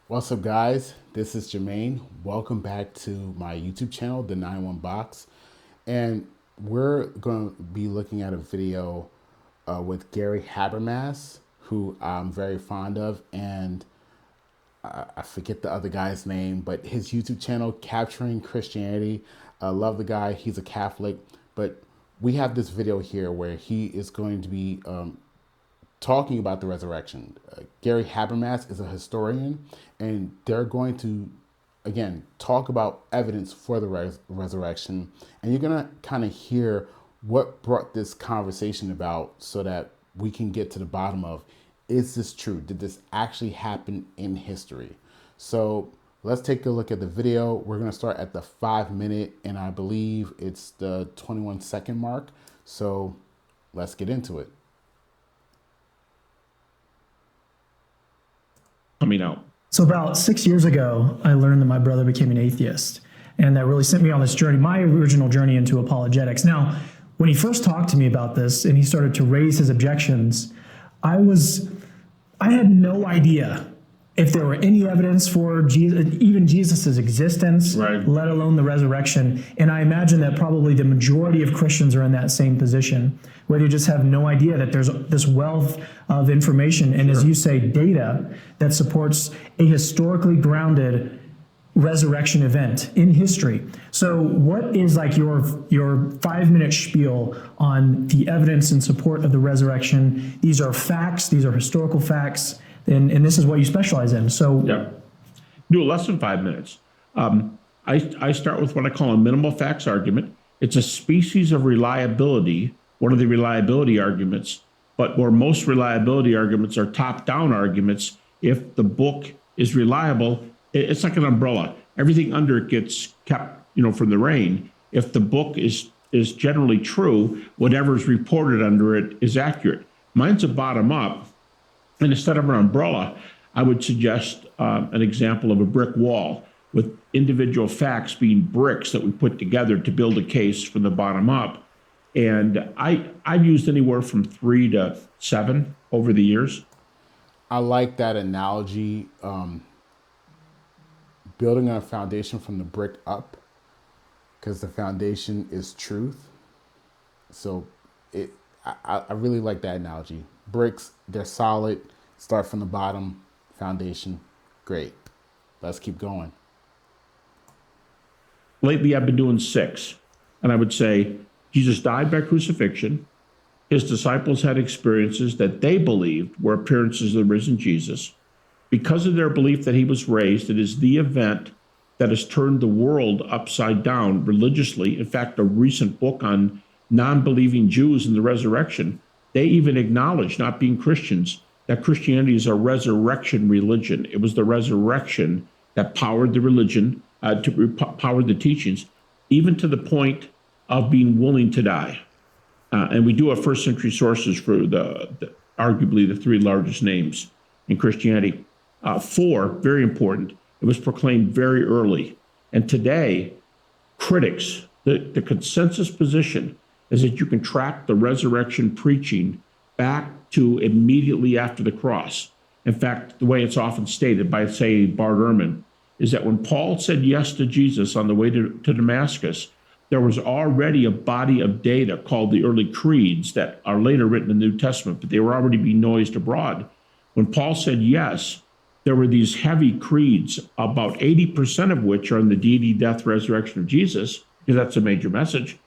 What's up, guys? This is Jermaine. Welcome back to my YouTube channel, The 91 Box. And we're going to be looking at a video with Gary Habermas, who I'm very fond of. And I forget the other guy's name, but his YouTube channel, Capturing Christianity. I love the guy. He's a Catholic. But we have this video here where he is going to be talking about the resurrection. Gary Habermas is a historian, and they're going to, again, talk about evidence for the resurrection. And you're going to kind of hear what brought this conversation about so that we can get to the bottom of, is this true? Did this actually happen in history? So let's take a look at the video. We're going to start at the 5 minute, and I believe it's the 21-second mark. So let's get into it. Coming out. So about 6 years ago, I learned that my brother became an atheist, and that really sent me on this journey, my original journey into apologetics. Now, when he first talked to me about this and he started to raise his objections, I had no idea if there were any evidence for Jesus, even Jesus's existence, Right. let alone the resurrection. And I imagine that probably the majority of Christians are in that same position, where they just have no idea that there's this wealth of information and, as you say, data that supports a historically grounded resurrection event in history. So what is like your 5 minute spiel on the evidence in support of the resurrection? These are facts, these are historical facts, and this is what you specialize in. So Yeah. Do less than 5 minutes. I start with what I call a minimal facts argument. It's a species of reliability, one of the reliability arguments, but where most reliability arguments are top-down arguments. If the book is reliable, it's like an umbrella. Everything under it gets kept, from the rain. If the book is generally true, whatever's reported under it is accurate. Mine's a bottom up. And instead of an umbrella, I would suggest an example of a brick wall with individual facts being bricks that we put together to build a case from the bottom up. And I've used anywhere from 3 to 7 over the years. I like that analogy, building on a foundation from the brick up, because the foundation is truth. So I really like that analogy. Bricks, they're solid, start from the bottom, foundation, great. Let's keep going. Lately, I've been doing 6. And I would say Jesus died by crucifixion. His disciples had experiences that they believed were appearances of the risen Jesus. Because of their belief that he was raised, it is the event that has turned the world upside down religiously. In fact, a recent book on non-believing Jews and the resurrection, they even acknowledge, not being Christians, that Christianity is a resurrection religion. It was the resurrection that powered the religion, powered the teachings, even to the point of being willing to die. And we do have first century sources for arguably the 3 largest names in Christianity. 4, very important, it was proclaimed very early. And today, critics, the consensus position is that you can track the resurrection preaching back to immediately after the cross. In fact, the way it's often stated by, say, Bart Ehrman, is that when Paul said yes to Jesus on the way to Damascus, there was already a body of data called the early creeds that are later written in the New Testament, but they were already being noised abroad. When Paul said yes, there were these heavy creeds, about 80% of which are in the deity, death, resurrection of Jesus, because that's a major message.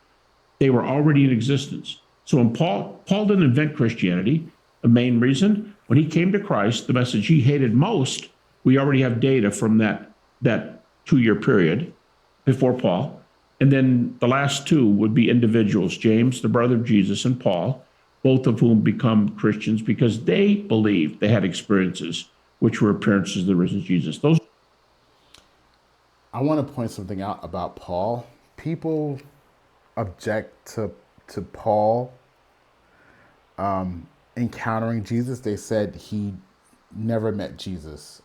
They were already in existence. So when Paul didn't invent Christianity, the main reason, when he came to Christ, the message he hated most, we already have data from that 2-year period before Paul. And then the last 2 would be individuals, James, the brother of Jesus, and Paul, both of whom become Christians because they believed they had experiences which were appearances of the risen Jesus. I want to point something out about Paul. People object to Paul encountering Jesus. They said he never met Jesus.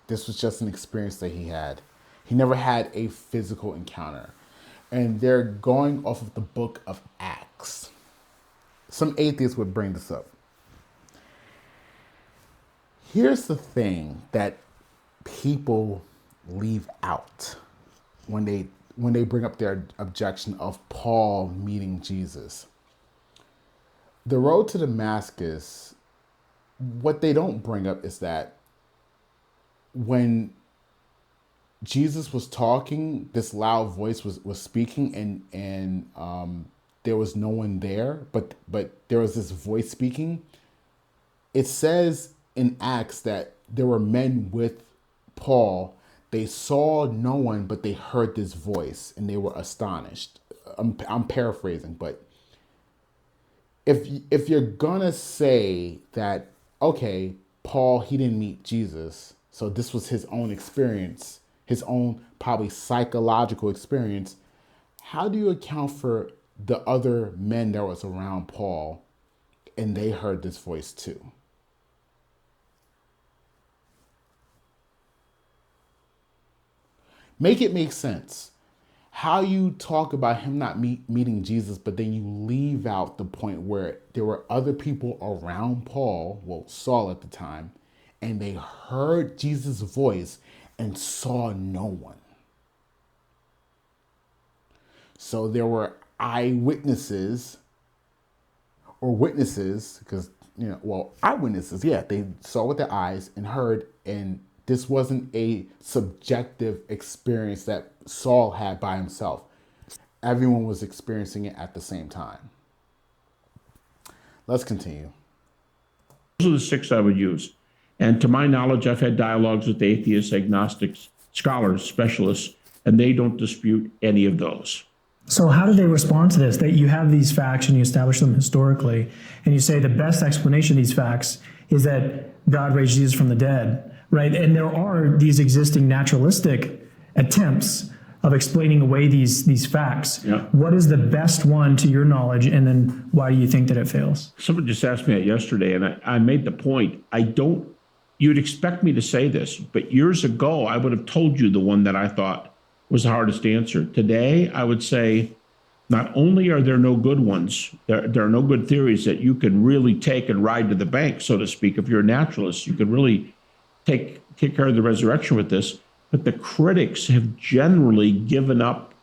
This was just an experience that he had. He never had a physical encounter. And they're going off of the book of Acts. Some atheists would bring this up. Here's the thing that people leave out when they bring up their objection of Paul meeting Jesus. The road to Damascus, what they don't bring up is that when Jesus was talking, this loud voice was speaking, and there was no one there, but there was this voice speaking. It says in Acts that there were men with Paul. They saw no one, but they heard this voice, and they were astonished. I'm paraphrasing, but if you're gonna say that, okay, Paul, he didn't meet Jesus, so this was his own experience, his own probably psychological experience, how do you account for the other men that was around Paul and they heard this voice too? Make it make sense. How you talk about him not meeting Jesus, but then you leave out the point where there were other people around Paul, well, Saul at the time, and they heard Jesus' voice and saw no one. So there were eyewitnesses or witnesses, because, eyewitnesses, yeah, they saw with their eyes and heard, and this wasn't a subjective experience that Saul had by himself. Everyone was experiencing it at the same time. Let's continue. Those are the 6 I would use. And to my knowledge, I've had dialogues with atheists, agnostics, scholars, specialists, and they don't dispute any of those. So how do they respond to this? That you have these facts and you establish them historically, and you say the best explanation of these facts is that God raised Jesus from the dead, right? And there are these existing naturalistic attempts of explaining away these facts. Yeah. What is the best one to your knowledge, and then why do you think that it fails? Someone just asked me that yesterday, and I made the point. You'd expect me to say this, but years ago, I would have told you the one that I thought was the hardest answer. Today, I would say, not only are there no good ones, there are no good theories that you can really take and ride to the bank, so to speak. If you're a naturalist, you can really take care of the resurrection with this. But the critics have generally given up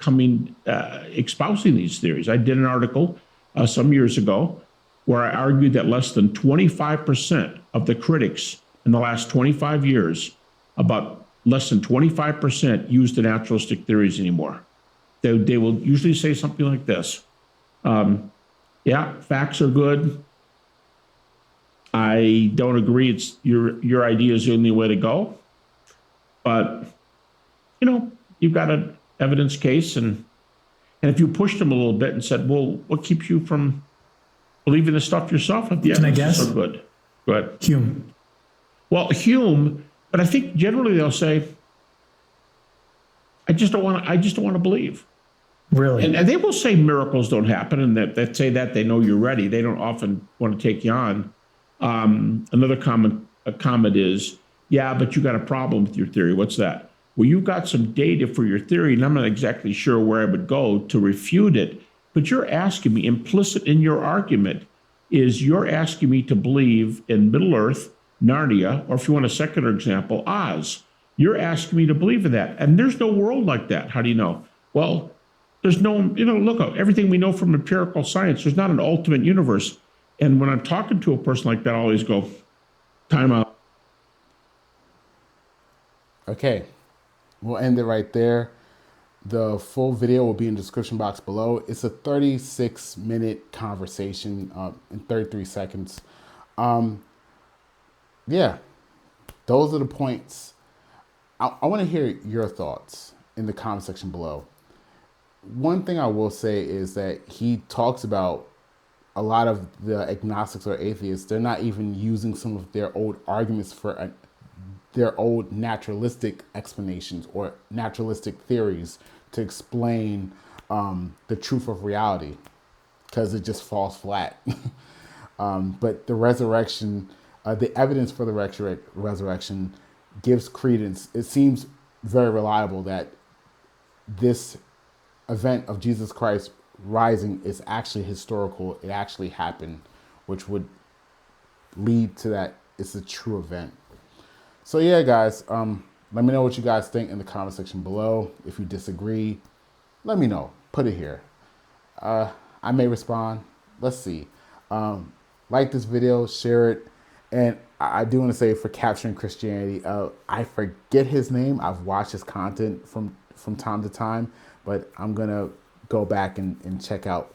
espousing these theories. I did an article some years ago where I argued that less than 25% of the critics in the last 25 years, about less than 25% use the naturalistic theories anymore. They will usually say something like this. Yeah, facts are good. I don't agree it's your idea is the only way to go. But, you've got an evidence case. And if you pushed them a little bit and said, well, what keeps you from believing this stuff yourself? If the Can I evidence guess? is so good. Go ahead. Hume. Well, Hume, but I think generally they'll say, I just don't want to believe. Really? And they will say miracles don't happen, and that say that they know you're ready. They don't often want to take you on. Another comment is, yeah, but you got a problem with your theory. What's that? Well, you've got some data for your theory, and I'm not exactly sure where I would go to refute it. But you're asking me, implicit in your argument, is you're asking me to believe in Middle Earth, Narnia, or if you want a secular example, Oz. You're asking me to believe in that. And there's no world like that. How do you know? Well, there's no, look, everything we know from empirical science, there's not an ultimate universe. And when I'm talking to a person like that, I always go, time out. Okay, we'll end it right there. The full video will be in the description box below. It's a 36-minute conversation in 33 seconds. Yeah, those are the points. I want to hear your thoughts in the comment section below. One thing I will say is that he talks about a lot of the agnostics or atheists, they're not even using some of their old arguments for their old naturalistic explanations or naturalistic theories to explain the truth of reality, because it just falls flat. But the resurrection, the evidence for the resurrection gives credence. It seems very reliable that this event of Jesus Christ rising is actually historical. It actually happened, which would lead to that it's a true event. So yeah, guys, Let me know what you guys think in the comment section below. If you disagree, let me know. Put it here. I may respond. Let's see. Like this video, share it. And I do want to say, for Capturing Christianity, I forget his name. I've watched his content from time to time, but I'm going to go back and check out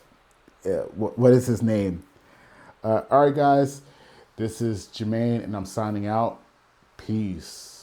what is his name. All right, guys, this is Jermaine, and I'm signing out. Peace.